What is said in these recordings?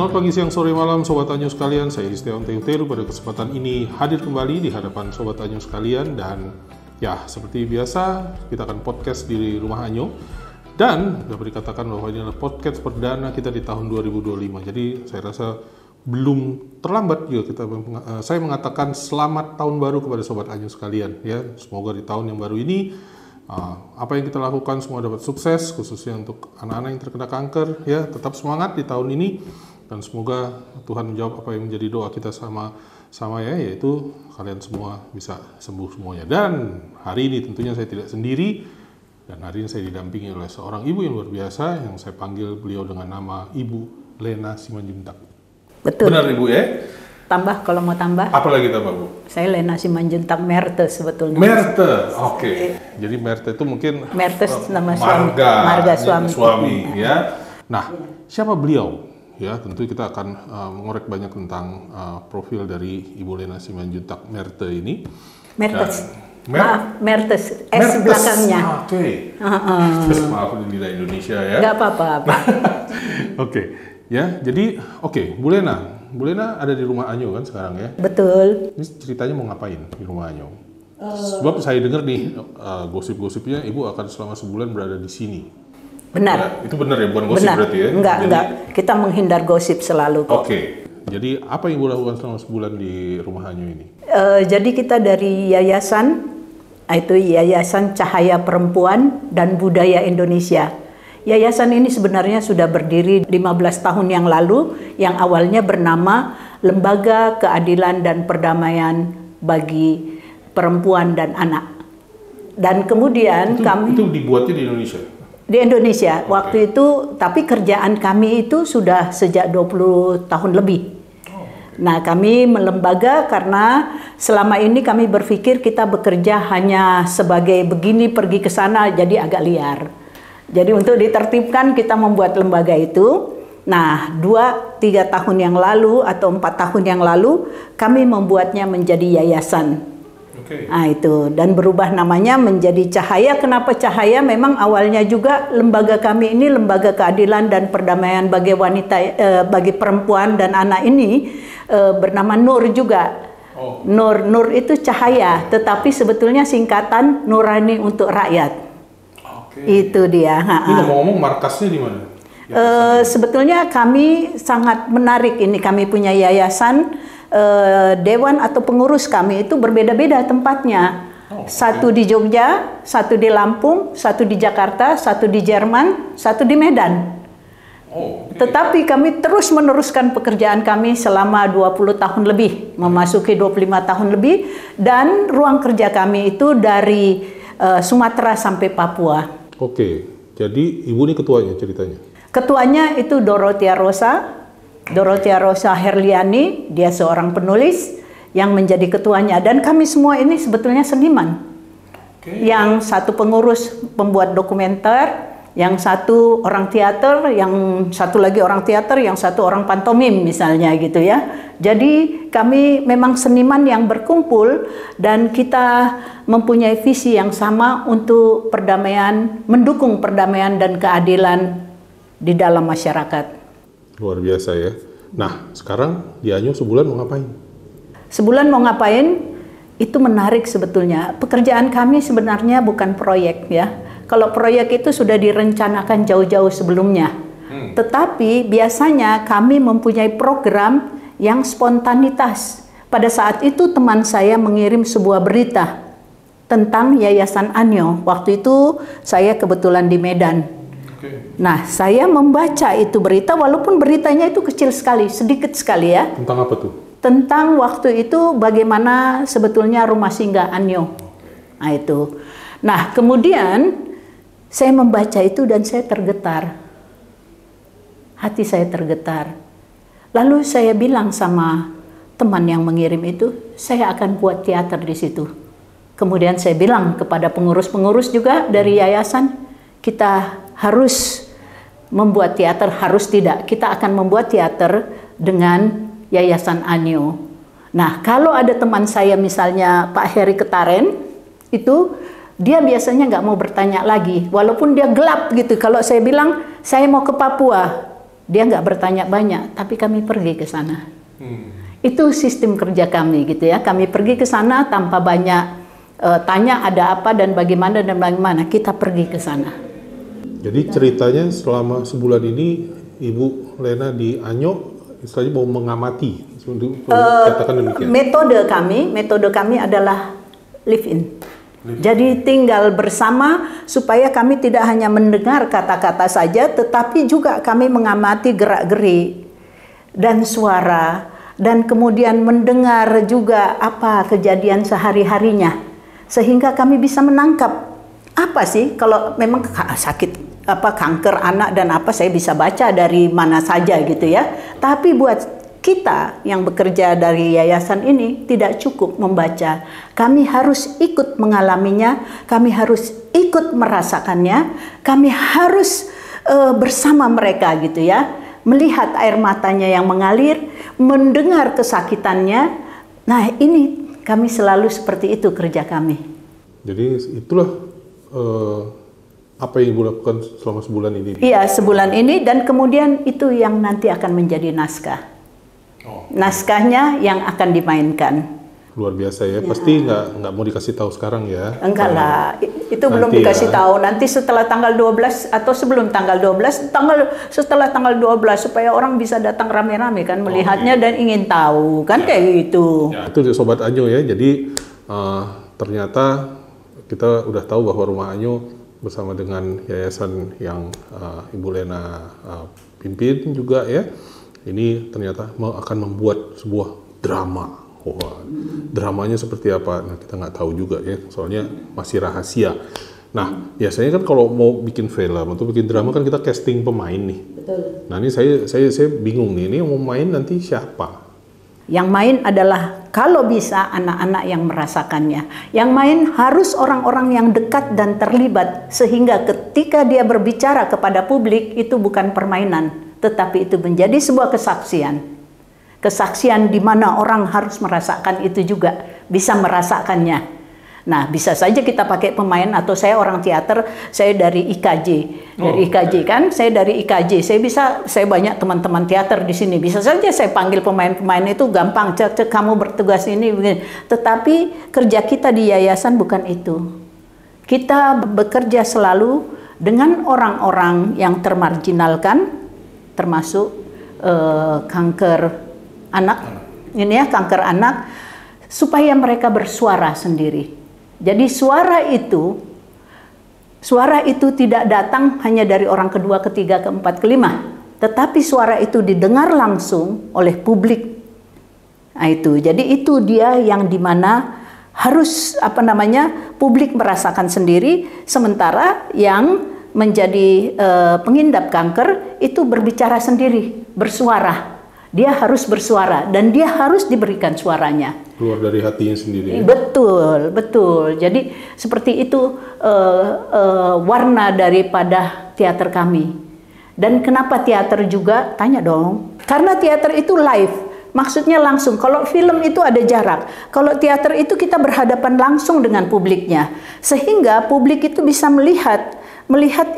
Selamat pagi, siang, sore, malam Sobat Anyo sekalian. Saya Istiawan Tehuteru pada kesempatan ini hadir kembali di hadapan Sobat Anyo sekalian. Dan ya, seperti biasa kita akan podcast di Rumah Anyo. Dan dapat dikatakan bahwa ini adalah podcast perdana kita di tahun 2025. Jadi saya rasa belum terlambat juga saya mengatakan selamat tahun baru kepada Sobat Anyo sekalian. Ya, semoga di tahun yang baru ini apa yang kita lakukan semua dapat sukses, khususnya untuk anak-anak yang terkena kanker. Ya, tetap semangat di tahun ini dan semoga Tuhan menjawab apa yang menjadi doa kita sama ya, yaitu kalian semua bisa sembuh semuanya. Dan hari ini tentunya saya tidak sendiri, dan hari ini saya didampingi oleh seorang ibu yang luar biasa yang saya panggil beliau dengan nama Ibu Lena Simanjuntak. Betul. Benar Ibu ya? Tambah kalau mau tambah. Apa lagi tambah Bu? Saya Lena Simanjuntak Merte sebetulnya. Merte, oke. Jadi Merte itu mungkin Merte nama marga suami. Ya. Nah, siapa beliau? Ya, tentu kita akan mengorek banyak tentang profil dari Ibu Lena Simanjuntak Merte ini. Mertes. Maaf, Mertes. S belakangnya. Oke. Maaf di lidah Indonesia ya. Nggak apa-apa. Oke. Ya, jadi Bu Lena. Bu Lena ada di Rumah Anyo kan sekarang ya? Betul. Ini ceritanya mau ngapain di Rumah Anyo? Sebab saya dengar nih gosip-gosipnya Ibu akan selama sebulan berada di sini. Benar. Ya, itu benar ya, bukan gosip berarti ya? Enggak. Kita menghindar gosip selalu kok. Oke. Jadi apa yang Ibu lakukan selama sebulan di Rumah Anyo ini? Jadi kita dari yayasan, itu Yayasan Cahaya Perempuan dan Budaya Indonesia. Yayasan ini sebenarnya sudah berdiri 15 tahun yang lalu, yang awalnya bernama Lembaga Keadilan dan Perdamaian bagi Perempuan dan Anak. Dan kemudian itu dibuatnya di Indonesia? Di Indonesia. Okay. Waktu itu, tapi kerjaan kami itu sudah sejak 20 tahun lebih. Nah, kami melembaga karena selama ini kami berpikir kita bekerja hanya sebagai begini pergi ke sana, jadi agak liar. Jadi untuk ditertibkan kita membuat lembaga itu. Nah, 2-3 tahun yang lalu atau 4 tahun yang lalu kami membuatnya menjadi yayasan. Okay. Nah itu, dan berubah namanya menjadi Cahaya. Kenapa Cahaya? Memang awalnya juga lembaga kami ini Lembaga Keadilan dan Perdamaian bagi bagi perempuan dan anak ini bernama Nur juga. Oh. Nur itu cahaya, tetapi sebetulnya singkatan Nurani untuk Rakyat. Itu dia. Ini ngomong-ngomong markasnya di mana? Sebetulnya kami sangat menarik ini. Kami punya yayasan, dewan atau pengurus kami itu berbeda-beda tempatnya. Satu di Jogja, satu di Lampung, satu di Jakarta, satu di Jerman, satu di Medan. Tetapi kami terus meneruskan pekerjaan kami selama 20 tahun lebih, memasuki 25 tahun lebih, dan ruang kerja kami itu dari Sumatera sampai Papua. Oke, jadi Ibu ini ketuanya ceritanya? Ketuanya itu Dorothea Rosa Herliani, dia seorang penulis yang menjadi ketuanya. Dan kami semua ini sebetulnya seniman. Yang satu pengurus pembuat dokumenter, yang satu orang teater, yang satu lagi orang teater, yang satu orang pantomim misalnya gitu ya. Jadi kami memang seniman yang berkumpul dan kita mempunyai visi yang sama untuk perdamaian, mendukung perdamaian dan keadilan di dalam masyarakat. Luar biasa ya. Nah, sekarang di Anyo sebulan mau ngapain? Sebulan mau ngapain? Itu menarik sebetulnya. Pekerjaan kami sebenarnya bukan proyek ya. Kalau proyek itu sudah direncanakan jauh-jauh sebelumnya. Tetapi biasanya kami mempunyai program yang spontanitas. Pada saat itu teman saya mengirim sebuah berita tentang Yayasan Anyo. Waktu itu saya kebetulan di Medan. Nah, saya membaca itu berita, walaupun beritanya itu kecil sekali, sedikit sekali ya. Tentang apa tuh? Tentang waktu itu bagaimana sebetulnya rumah singgah Anyo. Nah itu. Nah, kemudian saya membaca itu dan saya tergetar. Hati saya tergetar. Lalu saya bilang sama teman yang mengirim itu, saya akan buat teater di situ. Kemudian saya bilang kepada pengurus-pengurus juga dari yayasan, kita harus membuat teater, harus tidak. Kita akan membuat teater dengan Yayasan Anyo. Nah, kalau ada teman saya misalnya Pak Heri Ketaren, itu dia biasanya nggak mau bertanya lagi, walaupun dia gelap gitu. Kalau saya bilang saya mau ke Papua, dia nggak bertanya banyak, tapi kami pergi ke sana. Itu sistem kerja kami gitu ya. Kami pergi ke sana tanpa banyak tanya ada apa dan bagaimana, kita pergi ke sana. Jadi ceritanya selama sebulan ini Ibu Lena di Anyo istilahnya mau mengamati, katakan demikian. Metode kami adalah live in. Jadi tinggal bersama supaya kami tidak hanya mendengar kata-kata saja, tetapi juga kami mengamati gerak-gerik dan suara, dan kemudian mendengar juga apa kejadian sehari-harinya, sehingga kami bisa menangkap apa sih kalau memang sakit kanker anak dan apa, saya bisa baca dari mana saja gitu ya. Tapi buat kita yang bekerja dari yayasan ini tidak cukup membaca. Kami harus ikut mengalaminya, kami harus ikut merasakannya, kami harus bersama mereka gitu ya. Melihat air matanya yang mengalir, mendengar kesakitannya. Nah, ini kami selalu seperti itu kerja kami. Jadi itulah apa yang Ibu lakukan selama sebulan ini? Iya, sebulan ini, dan kemudian itu yang nanti akan menjadi naskah. Naskahnya yang akan dimainkan. Luar biasa ya, pasti nggak mau dikasih tahu sekarang ya? Enggak lah, itu belum dikasih tahu. Nanti setelah tanggal 12 atau sebelum tanggal 12, setelah tanggal 12 supaya orang bisa datang rame-rame kan melihatnya dan ingin tahu kan kayak gitu. Ya, itu Sobat Anyo ya, jadi ternyata kita udah tahu bahwa Rumah Anyo bersama dengan yayasan yang Ibu Lena pimpin juga ya, ini ternyata akan membuat sebuah drama. Wah, dramanya seperti apa? Nah, kita nggak tahu juga ya, soalnya masih rahasia. Nah, biasanya kan kalau mau bikin film atau bikin drama kan kita casting pemain nih. Betul. Nah, ini saya bingung nih, ini yang mau main nanti siapa? Yang main adalah kalau bisa anak-anak yang merasakannya. Yang main harus orang-orang yang dekat dan terlibat, sehingga ketika dia berbicara kepada publik itu bukan permainan, tetapi itu menjadi sebuah kesaksian. Kesaksian di mana orang harus merasakan itu juga, bisa merasakannya. Nah, bisa saja kita pakai pemain, atau saya orang teater, saya dari IKJ. Dari IKJ kan, saya dari IKJ. Saya banyak teman-teman teater di sini. Bisa saja saya panggil pemain-pemain itu gampang, cek kamu bertugas ini begini. Tetapi kerja kita di yayasan bukan itu. Kita bekerja selalu dengan orang-orang yang termarginalkan, termasuk kanker anak, ini ya, kanker anak, supaya mereka bersuara sendiri. Jadi suara itu tidak datang hanya dari orang kedua, ketiga, keempat, kelima, tetapi suara itu didengar langsung oleh publik. Nah, itu. Jadi itu dia yang dimana harus publik merasakan sendiri, sementara yang menjadi pengidap kanker itu berbicara sendiri, bersuara. Dia harus bersuara dan dia harus diberikan suaranya. Keluar dari hatinya sendiri. Ya? Betul, betul. Jadi seperti itu warna daripada teater kami. Dan kenapa teater juga? Tanya dong. Karena teater itu live. Maksudnya langsung. Kalau film itu ada jarak. Kalau teater itu kita berhadapan langsung dengan publiknya. Sehingga publik itu bisa melihat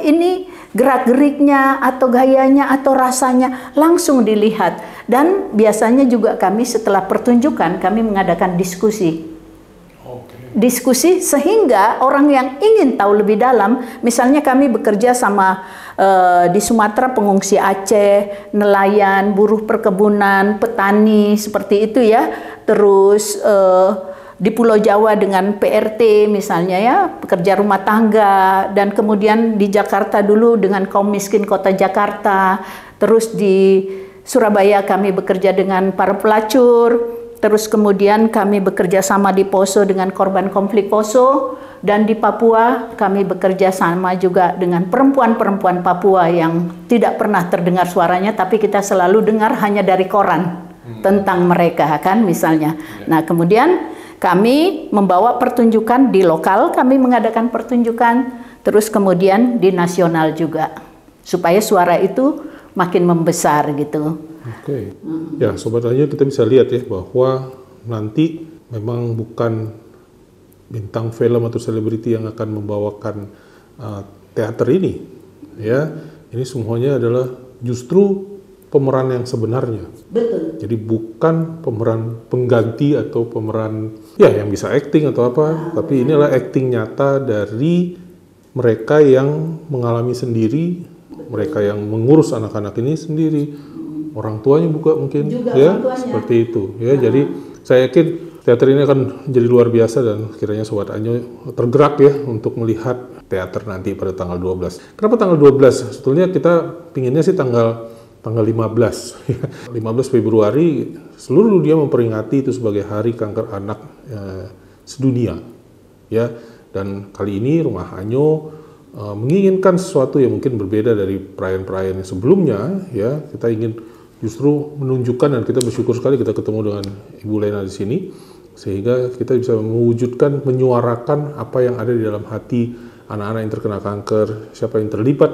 ini gerak-geriknya atau gayanya atau rasanya langsung dilihat. Dan biasanya juga kami setelah pertunjukan kami mengadakan diskusi. Diskusi sehingga orang yang ingin tahu lebih dalam, misalnya kami bekerja sama di Sumatera pengungsi Aceh, nelayan, buruh perkebunan, petani seperti itu ya. Terus di Pulau Jawa dengan PRT misalnya ya, pekerja rumah tangga, dan kemudian di Jakarta dulu dengan kaum miskin kota Jakarta, terus di Surabaya kami bekerja dengan para pelacur, terus kemudian kami bekerja sama di Poso dengan korban konflik Poso, dan di Papua kami bekerja sama juga dengan perempuan-perempuan Papua yang tidak pernah terdengar suaranya, tapi kita selalu dengar hanya dari koran tentang mereka kan misalnya. Nah, kemudian kami membawa pertunjukan di lokal, kami mengadakan pertunjukan, terus kemudian di nasional juga, supaya suara itu makin membesar gitu. Oke, ya Sobat Anyo, kita bisa lihat ya bahwa nanti memang bukan bintang film atau selebriti yang akan membawakan teater ini, ya. Ini semuanya adalah justru pemeran yang sebenarnya. Betul. Jadi bukan pemeran pengganti atau pemeran ya yang bisa acting atau apa, tapi ini adalah acting nyata dari mereka yang mengalami sendiri, mereka yang mengurus anak-anak ini sendiri, orang tuanya mungkin juga ya orang tuanya. seperti itu ya. Jadi saya yakin teater ini akan jadi luar biasa dan kiranya Sobat Anyo tergerak ya untuk melihat teater nanti pada tanggal 12. Kenapa tanggal 12? Sebetulnya kita pinginnya sih tanggal 15. 15 Februari seluruh dunia memperingati itu sebagai Hari Kanker Anak sedunia. Ya, dan kali ini Rumah Anyo menginginkan sesuatu yang mungkin berbeda dari perayaan-perayaan yang sebelumnya ya. Kita ingin justru menunjukkan, dan kita bersyukur sekali kita ketemu dengan Ibu Lena di sini sehingga kita bisa mewujudkan, menyuarakan apa yang ada di dalam hati anak-anak yang terkena kanker, siapa yang terlibat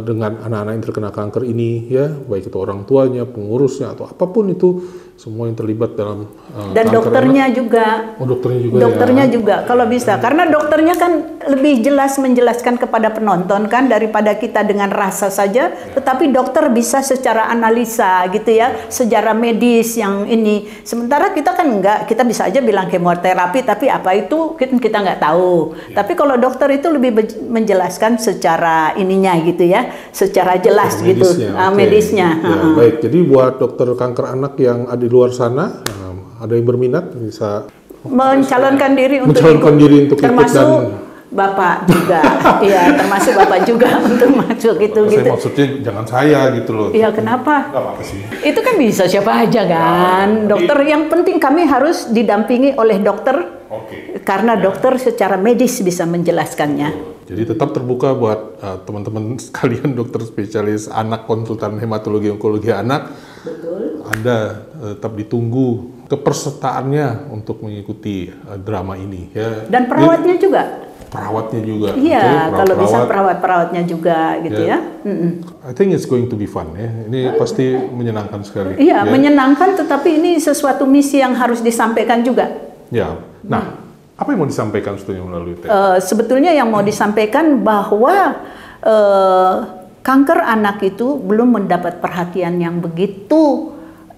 dengan anak-anak yang terkena kanker ini ya, baik itu orang tuanya, pengurusnya atau apapun itu, semua yang terlibat dalam dan dokternya anak. juga. Oh, dokternya juga. Dokternya ya. juga kalau bisa, karena dokternya kan lebih jelas menjelaskan kepada penonton kan daripada kita dengan rasa saja, tetapi dokter bisa secara analisa gitu ya, secara medis yang ini. Sementara kita kan enggak, kita bisa aja bilang kemoterapi, tapi apa itu kita nggak tahu. Tapi kalau dokter itu lebih menjelaskan secara ininya gitu ya, secara jelas gitu, medisnya. Ya, baik, jadi buat dokter kanker anak yang ada di luar sana, ada yang berminat bisa mencalonkan diri untuk termasuk ikut Bapak juga, iya termasuk Bapak juga untuk masuk gitu. Maksudnya jangan saya gitu loh. Iya, kenapa? Gak apa-apa sih. Itu kan bisa siapa aja kan, dokter. Yang penting kami harus didampingi oleh dokter, karena dokter secara medis bisa menjelaskannya. Jadi tetap terbuka buat teman-teman sekalian dokter spesialis anak, konsultan hematologi onkologi anak. Betul. Anda tetap ditunggu kepersertaannya untuk mengikuti drama ini ya. Dan perawatnya juga. Perawatnya juga. Iya, kalau bisa perawatnya juga gitu ya. I think it's going to be fun ya. Ini pasti menyenangkan sekali. Iya, ya. Menyenangkan, tetapi ini sesuatu misi yang harus disampaikan juga. Ya. Nah, apa yang mau disampaikan sebetulnya melalui teater? Sebetulnya yang mau disampaikan bahwa kanker anak itu belum mendapat perhatian yang begitu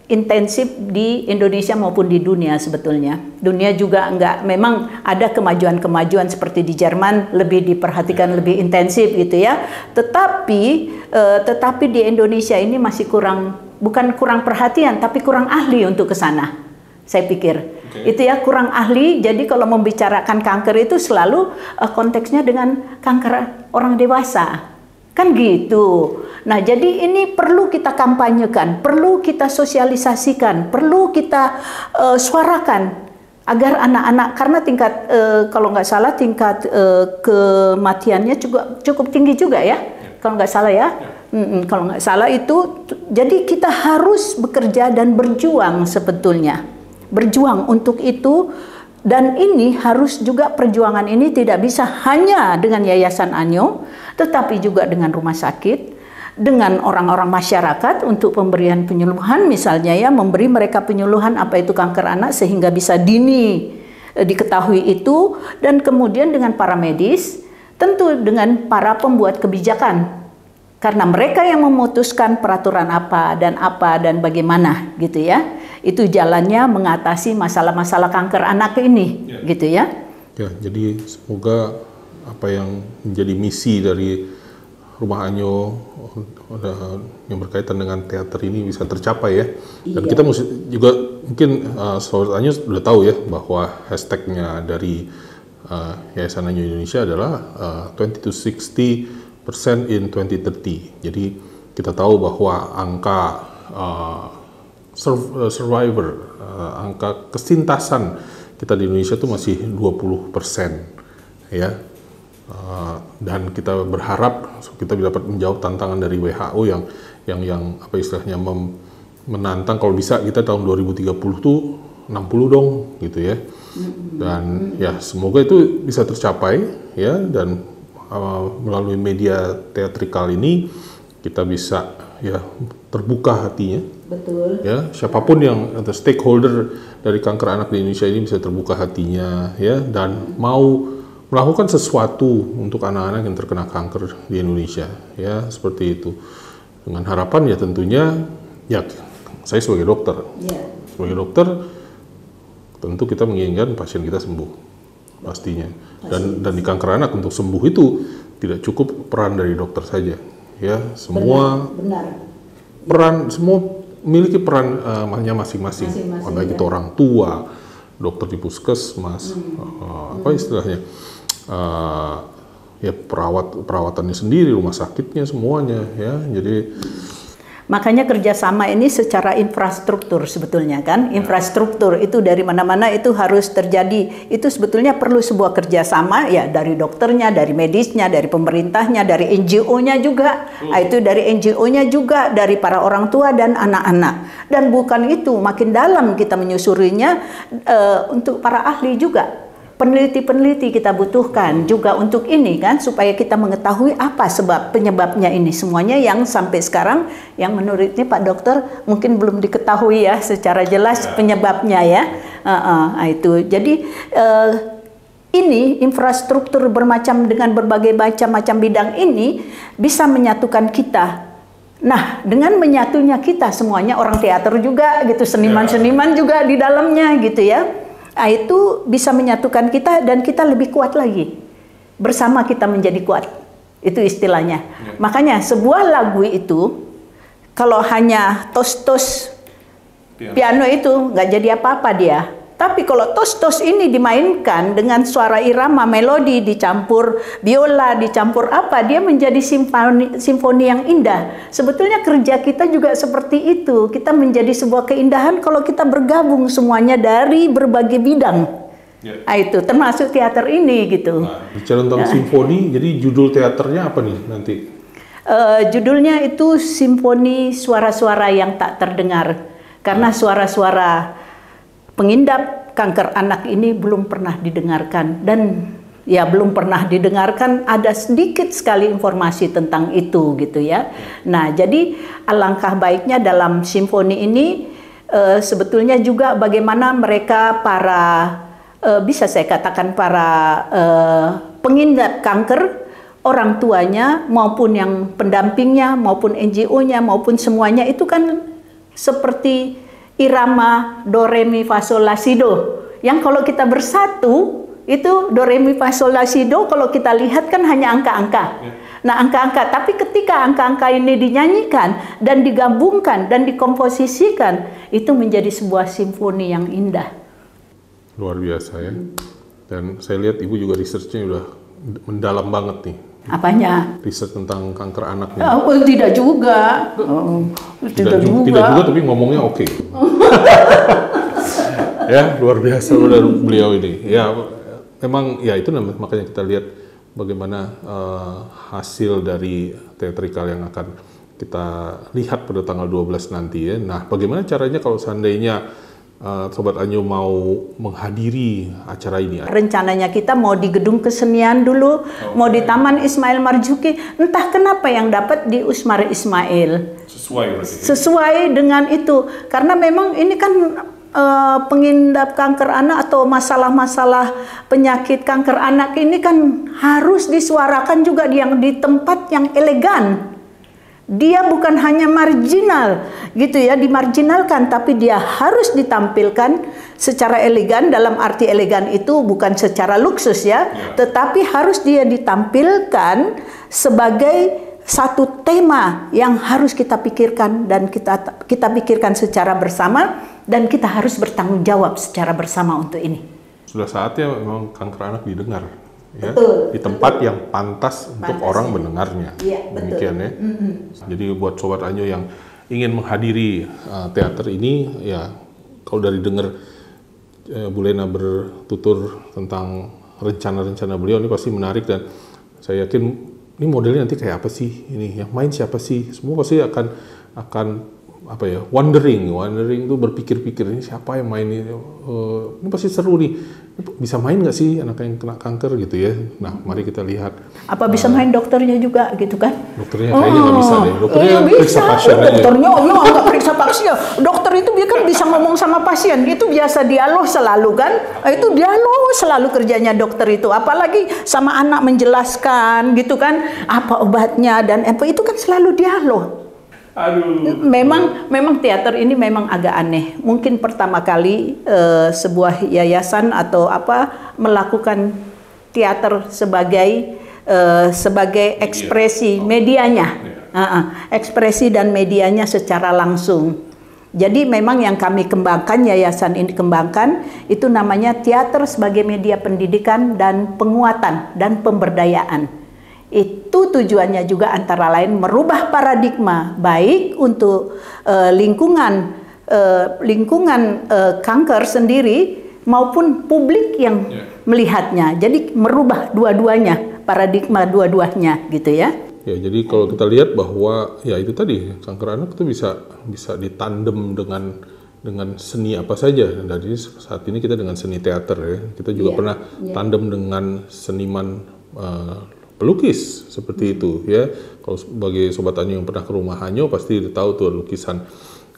intensif di Indonesia maupun di dunia sebetulnya. Dunia juga enggak, memang ada kemajuan-kemajuan seperti di Jerman lebih diperhatikan lebih intensif gitu ya. Tetapi di Indonesia ini masih bukan kurang perhatian, tapi kurang ahli untuk ke sana. Saya pikir. Itu ya, kurang ahli. Jadi kalau membicarakan kanker itu selalu konteksnya dengan kanker orang dewasa. Kan gitu. Nah, jadi ini perlu kita kampanyekan, perlu kita sosialisasikan, perlu kita suarakan agar anak-anak, karena tingkat kalau nggak salah tingkat kematiannya juga cukup tinggi juga ya, kalau nggak salah ya. Kalau nggak salah itu, jadi kita harus bekerja dan berjuang sebetulnya, berjuang untuk itu. Dan ini harus juga, perjuangan ini tidak bisa hanya dengan Yayasan Anyo, tetapi juga dengan rumah sakit, dengan orang-orang masyarakat untuk pemberian penyuluhan misalnya ya, memberi mereka penyuluhan apa itu kanker anak sehingga bisa dini diketahui itu, dan kemudian dengan para medis, tentu dengan para pembuat kebijakan. Karena mereka yang memutuskan peraturan apa dan bagaimana gitu ya. Itu jalannya mengatasi masalah-masalah kanker anak ini gitu ya. Ya, jadi semoga apa yang menjadi misi dari Rumah Anyo yang berkaitan dengan teater ini bisa tercapai ya. Dan kita mesti juga mungkin Sobat Anyo sudah tahu ya bahwa hashtagnya dari Yayasan Anyo Indonesia adalah 20 to 60% in 2030. Jadi kita tahu bahwa angka survivor, angka kesintasan kita di Indonesia itu masih 20% ya. Dan kita berharap kita dapat menjawab tantangan dari WHO yang apa istilahnya menantang, kalau bisa kita tahun 2030 tuh 60 dong gitu ya. Dan ya semoga itu bisa tercapai ya, dan melalui media teatrikal ini kita bisa ya terbuka hatinya. Betul. Ya, siapapun yang atau stakeholder dari kanker anak di Indonesia ini bisa terbuka hatinya ya, dan mau melakukan sesuatu untuk anak-anak yang terkena kanker di Indonesia ya, seperti itu. Dengan harapan ya tentunya, ya saya sebagai dokter, tentu kita menginginkan pasien kita sembuh pastinya. Dan di kanker anak untuk sembuh itu tidak cukup peran dari dokter saja, ya semua peran, semua memiliki perannya masing-masing. Baik itu orang tua, dokter di puskesmas, apa istilahnya, ya perawatannya sendiri, rumah sakitnya semuanya, ya. Jadi makanya kerjasama ini secara infrastruktur sebetulnya kan, infrastruktur itu dari mana-mana itu harus terjadi. Itu sebetulnya perlu sebuah kerjasama ya, dari dokternya, dari medisnya, dari pemerintahnya, dari NGO-nya juga. Itu dari NGO-nya juga, dari para orang tua dan anak-anak. Dan bukan itu, makin dalam kita menyusurinya, untuk para ahli juga. Peneliti-peneliti kita butuhkan juga untuk ini kan, supaya kita mengetahui apa penyebabnya ini semuanya yang sampai sekarang yang menurutnya Pak Dokter mungkin belum diketahui ya secara jelas penyebabnya ya. Itu jadi ini infrastruktur dengan berbagai macam bidang ini bisa menyatukan kita. Nah, dengan menyatunya kita semuanya, orang teater juga gitu, seniman-seniman juga di dalamnya gitu ya. Itu bisa menyatukan kita dan kita lebih kuat lagi. Bersama kita menjadi kuat. Itu istilahnya. Makanya sebuah lagu itu kalau hanya tos-tos piano itu nggak jadi apa-apa dia. Tapi kalau tos-tos ini dimainkan dengan suara irama, melodi dicampur biola, dicampur apa, dia menjadi simfoni yang indah. Sebetulnya kerja kita juga seperti itu. Kita menjadi sebuah keindahan kalau kita bergabung semuanya dari berbagai bidang. Itu termasuk teater ini gitu. Nah, bicara tentang simfoni, jadi judul teaternya apa nih nanti? Judulnya itu Simfoni Suara-Suara yang Tak Terdengar. Karena suara-suara pengidap kanker anak ini belum pernah didengarkan, dan ya belum pernah didengarkan, ada sedikit sekali informasi tentang itu gitu ya. Nah, jadi alangkah baiknya dalam simfoni ini sebetulnya juga bagaimana mereka bisa saya katakan para pengidap kanker, orang tuanya maupun yang pendampingnya maupun NGO-nya maupun semuanya itu kan seperti irama do re mi fa sol la si do, yang kalau kita bersatu itu do re mi fa sol la si do, kalau kita lihat kan hanya angka-angka. Nah, angka-angka, tapi ketika angka-angka ini dinyanyikan dan digabungkan dan dikomposisikan, itu menjadi sebuah simfoni yang indah. Luar biasa ya. Dan saya lihat Ibu juga research-nya udah mendalam banget nih. Apanya? Riset tentang kanker anak nih. Tidak juga. Tidak juga, tapi ngomongnya oke. Ya, luar biasa dari beliau ini. Ya, memang ya itu makanya kita lihat bagaimana hasil dari teatrikal yang akan kita lihat pada tanggal 12 nanti ya. Nah, bagaimana caranya kalau seandainya Sobat Anyo mau menghadiri acara ini? Rencananya kita mau di Gedung Kesenian dulu, mau di Taman Ismail Marzuki. Entah kenapa yang dapat di Usmar Ismail. Sesuai dengan itu. Karena memang ini kan pengidap kanker anak atau masalah-masalah penyakit kanker anak ini kan harus disuarakan juga di tempat yang elegan. Dia bukan hanya marginal gitu ya, dimarginalkan, tapi dia harus ditampilkan secara elegan. Dalam arti elegan itu bukan secara luksus ya, tetapi harus dia ditampilkan sebagai satu tema yang harus kita pikirkan dan kita pikirkan secara bersama, dan kita harus bertanggung jawab secara bersama untuk ini. Sudah saatnya memang kanker anak didengar. Ya, betul, di tempat yang pantas untuk orang mendengarnya. Iya, demikian ya. Jadi buat Sobat Anyo yang ingin menghadiri teater ini, ya kalau dari dengar Bu Lena bertutur tentang rencana-rencana beliau ini pasti menarik, dan saya yakin ini modelnya nanti kayak apa sih, ini yang main siapa sih, semua pasti akan apa ya, wondering itu berpikir-pikir, ini siapa yang main ini pasti seru nih, bisa main nggak sih anak yang kena kanker gitu ya. Nah, mari kita lihat. Apa bisa main dokternya juga gitu kan? Dokternya kayaknya nggak bisa deh. Dokternya periksa pasien aja. Dokternya nggak periksa pasien. Dokter itu dia kan bisa ngomong sama pasien. Itu biasa dialog selalu kan? Itu dialog selalu kerjanya dokter itu. Apalagi sama anak menjelaskan gitu kan, apa obatnya dan apa itu kan selalu dialog. Aduh. Memang teater ini memang agak aneh. Mungkin pertama kali sebuah yayasan atau apa melakukan teater sebagai ekspresi medianya, ekspresi dan medianya secara langsung. Jadi memang yang kami kembangkan, yayasan ini kembangkan, itu namanya teater sebagai media pendidikan dan penguatan dan pemberdayaan. Itu tujuannya juga antara lain merubah paradigma baik untuk lingkungan kanker sendiri maupun publik yang melihatnya. Jadi merubah dua-duanya, paradigma dua-duanya gitu ya. Ya, jadi kalau kita lihat bahwa ya itu tadi kanker anak itu bisa ditandem dengan seni apa saja. Dari saat ini kita dengan seni teater ya. Kita juga pernah tandem dengan seniman pelukis seperti itu ya. Kalau sebagai Sobat Anyo yang pernah ke Rumah Anyo pasti tahu tuh lukisan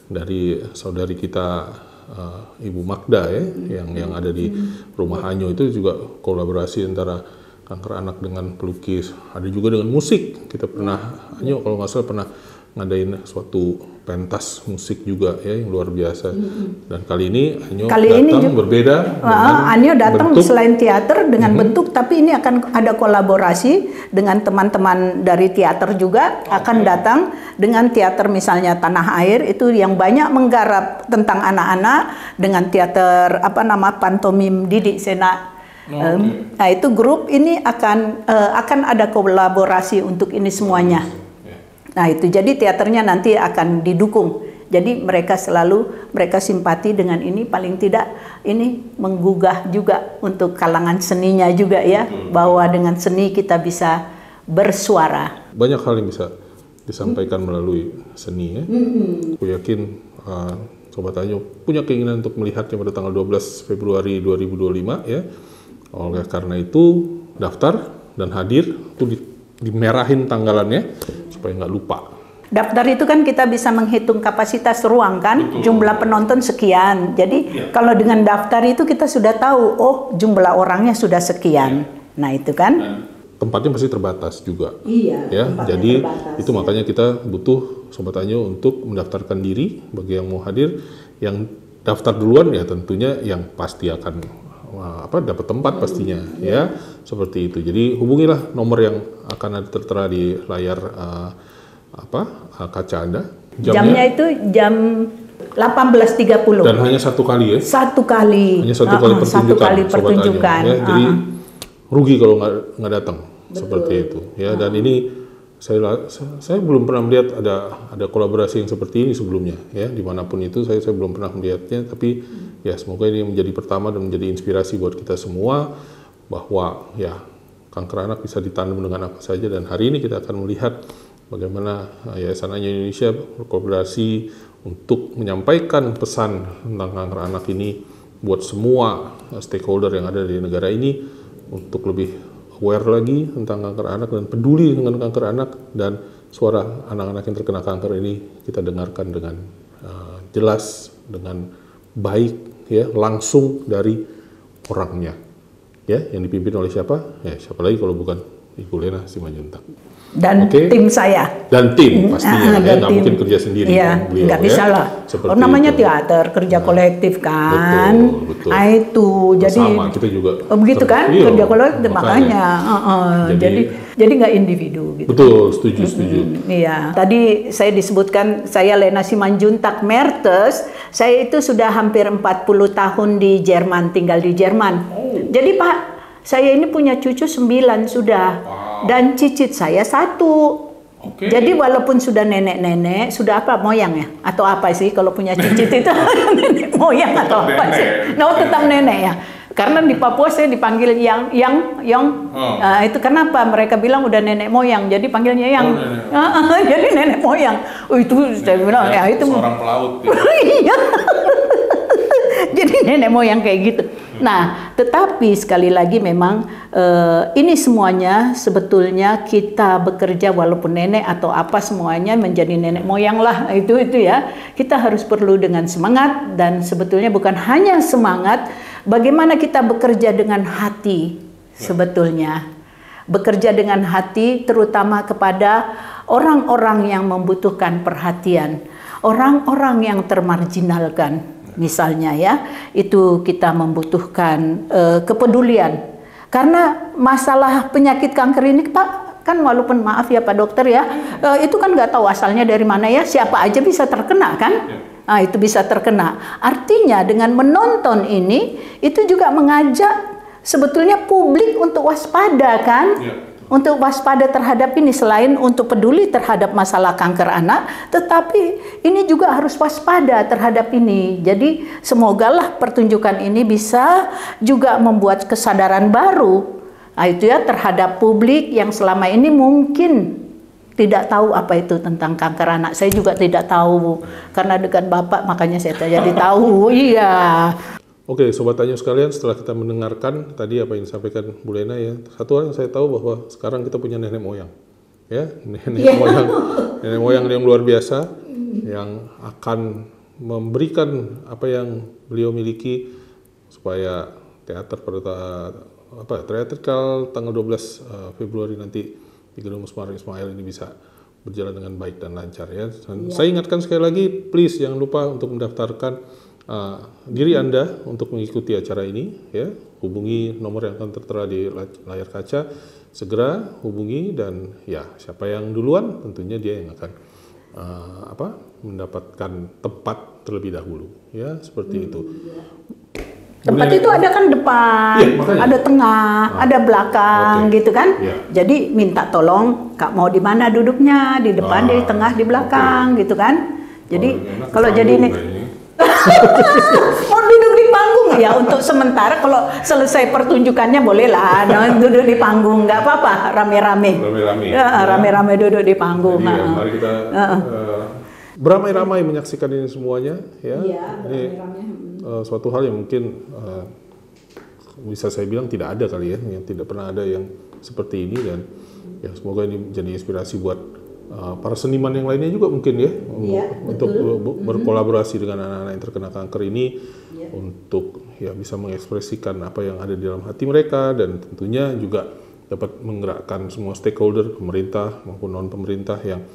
dari saudari kita Ibu Magda ya, yang ada di Rumah Anyo itu juga kolaborasi antara kanker anak dengan pelukis. Ada juga dengan musik. Kita pernah Anyo kalau nggak salah pernah ngadain suatu pentas musik juga ya yang luar biasa. Dan kali ini Anyo datang berbeda. Anyo datang selain teater dengan bentuk, tapi ini akan ada kolaborasi dengan teman-teman dari teater juga akan datang dengan teater misalnya Tanah Air itu yang banyak menggarap tentang anak-anak dengan teater pantomim Didik Sena. Nah itu grup ini akan ada kolaborasi untuk ini semuanya. Nah itu jadi teaternya nanti akan didukung. Jadi mereka simpati dengan ini, paling tidak ini menggugah juga untuk kalangan seninya juga ya, bahwa dengan seni kita bisa bersuara. Banyak hal yang bisa disampaikan melalui seni ya. Aku yakin Sobat Anyo punya keinginan untuk melihatnya pada tanggal 12 Februari 2025 ya. Oleh karena itu daftar dan hadir itu dimerahin tanggalannya supaya nggak lupa. Daftar itu kan kita bisa menghitung kapasitas ruang kan, jumlah penonton sekian. Jadi kalau dengan daftar itu kita sudah tahu, oh jumlah orangnya sudah sekian. Nah itu kan. Tempatnya pasti terbatas juga. Iya. Ya, jadi itu makanya kita butuh Sobat Anyo untuk mendaftarkan diri bagi yang mau hadir. Yang daftar duluan ya tentunya yang pasti akan dapat tempat pastinya ya seperti itu. Jadi hubungilah nomor yang akan ada tertera di layar kaca Anda. Jamnya itu jam 18.30. Dan hanya satu kali ya. Satu kali. Hanya satu kali pertunjukan. Ya. Jadi rugi kalau nggak datang. Betul. Seperti itu ya. Dan ini saya belum pernah melihat ada kolaborasi yang seperti ini sebelumnya ya, dimanapun itu saya belum pernah melihatnya, tapi ya semoga ini menjadi pertama dan menjadi inspirasi buat kita semua bahwa ya kanker anak bisa ditandem dengan apa saja. Dan hari ini kita akan melihat bagaimana Yayasan Anyo Indonesia berkolaborasi untuk menyampaikan pesan tentang kanker anak ini buat semua stakeholder yang ada di negara ini untuk lebih aware lagi tentang kanker anak dan peduli dengan kanker anak, dan suara anak-anak yang terkena kanker ini kita dengarkan dengan jelas, dengan baik ya, langsung dari orangnya ya, yang dipimpin oleh siapa? Ya siapa lagi kalau bukan Ibu Lena Simanjuntak. Dan tim saya. Dan tim pastinya, ya nggak mungkin kerja sendiri. Iya, nggak bisa lah. Namanya teater, kerja kolektif kan. Betul. Nah itu, jadi sama kita juga. Begitu kan, kerja kolektif makanya. Jadi nggak individu. Gitu. Betul, setuju. Iya. Tadi saya disebutkan saya Lena Simanjuntak Mertes. Saya itu sudah hampir 40 tahun di Jerman, tinggal di Jerman. Jadi Pak, saya ini punya cucu 9 sudah. Dan cicit saya 1. Jadi walaupun sudah nenek-nenek, sudah moyang ya? Atau apa sih kalau punya cicit itu? Nenek moyang atau apa sih? Tetap nenek ya. Karena di Papua saya dipanggil yang. Itu kenapa? Mereka bilang udah nenek moyang, jadi panggilnya yang. Jadi nenek moyang. Itu saya bilang ya itu. Seorang pelaut. Iya. Jadi nenek moyang kayak gitu. Nah, tetapi sekali lagi memang ini semuanya sebetulnya kita bekerja walaupun nenek atau apa semuanya menjadi nenek moyang lah itu ya. Kita harus perlu dengan semangat, dan sebetulnya bukan hanya semangat, bagaimana kita bekerja dengan hati sebetulnya. Bekerja dengan hati terutama kepada orang-orang yang membutuhkan perhatian, orang-orang yang termarginalkan, misalnya ya, itu kita membutuhkan kepedulian. Karena masalah penyakit kanker ini, Pak, kan walaupun maaf ya Pak Dokter ya, itu kan nggak tahu asalnya dari mana ya, siapa aja bisa terkena kan? Nah, itu bisa terkena. Artinya dengan menonton ini, itu juga mengajak sebetulnya publik untuk waspada kan? Untuk waspada terhadap ini, selain untuk peduli terhadap masalah kanker anak, tetapi ini juga harus waspada terhadap ini. Jadi semogalah pertunjukan ini bisa juga membuat kesadaran baru, nah, itu ya, terhadap publik yang selama ini mungkin tidak tahu apa itu tentang kanker anak. Saya juga tidak tahu, karena dekat Bapak makanya saya jadi tahu. Iya. Oke, Sobat Tanyo sekalian, setelah kita mendengarkan tadi apa yang disampaikan Bu Lena ya, satu hal yang saya tahu bahwa sekarang kita punya nenek moyang, ya, nenek moyang yang luar biasa, yang akan memberikan apa yang beliau miliki supaya teatrikal tanggal 12 Februari nanti di Gedung Musmar Ismail ini bisa berjalan dengan baik dan lancar ya. Saya ingatkan sekali lagi, please jangan lupa untuk mendaftarkan diri Anda untuk mengikuti acara ini ya. Hubungi nomor yang akan tertera di layar kaca, segera hubungi, dan ya siapa yang duluan tentunya dia yang akan mendapatkan tempat terlebih dahulu ya, seperti itu. Tempat itu ada kan depan, ada tengah, ada belakang gitu kan. Jadi minta tolong, Kak mau di mana duduknya, di depan, di tengah, di belakang gitu kan. Jadi kalau jadi ini mau duduk di panggung ya, untuk sementara, kalau selesai pertunjukannya bolehlah duduk di panggung, nggak apa-apa, rame-rame duduk di panggung. Jadi, mari kita beramai-ramai menyaksikan ini semuanya ya. Ini suatu hal yang mungkin bisa saya bilang tidak ada kali ya, yang tidak pernah ada yang seperti ini, dan ya semoga ini menjadi inspirasi buat para seniman yang lainnya juga mungkin ya, untuk berkolaborasi dengan anak-anak yang terkena kanker ini, untuk ya bisa mengekspresikan apa yang ada di dalam hati mereka, dan tentunya juga dapat menggerakkan semua stakeholder, pemerintah maupun non pemerintah yang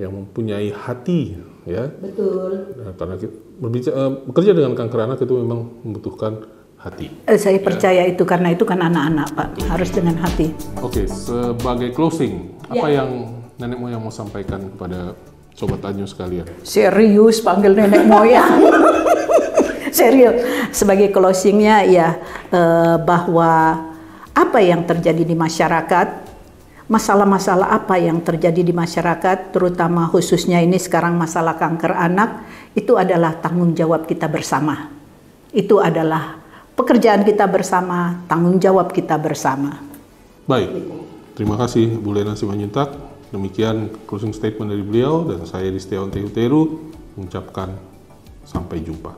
mempunyai hati ya. Betul. Nah, karena bekerja dengan kanker anak itu memang membutuhkan hati. Saya percaya itu, karena itu kan anak-anak Pak, harus dengan hati. Oke, sebagai closing, apa yang nenek moyang mau sampaikan kepada Sobat Tanyo sekalian? Serius panggil nenek moyang. Serius. Sebagai closingnya ya, bahwa apa yang terjadi di masyarakat, masalah-masalah apa yang terjadi di masyarakat, terutama khususnya ini sekarang masalah kanker anak, itu adalah tanggung jawab kita bersama. Itu adalah pekerjaan kita bersama, tanggung jawab kita bersama. Baik, terima kasih Bu Lena Simanjuntak. Demikian closing statement dari beliau, dan saya Distiawan Tehuteru mengucapkan sampai jumpa.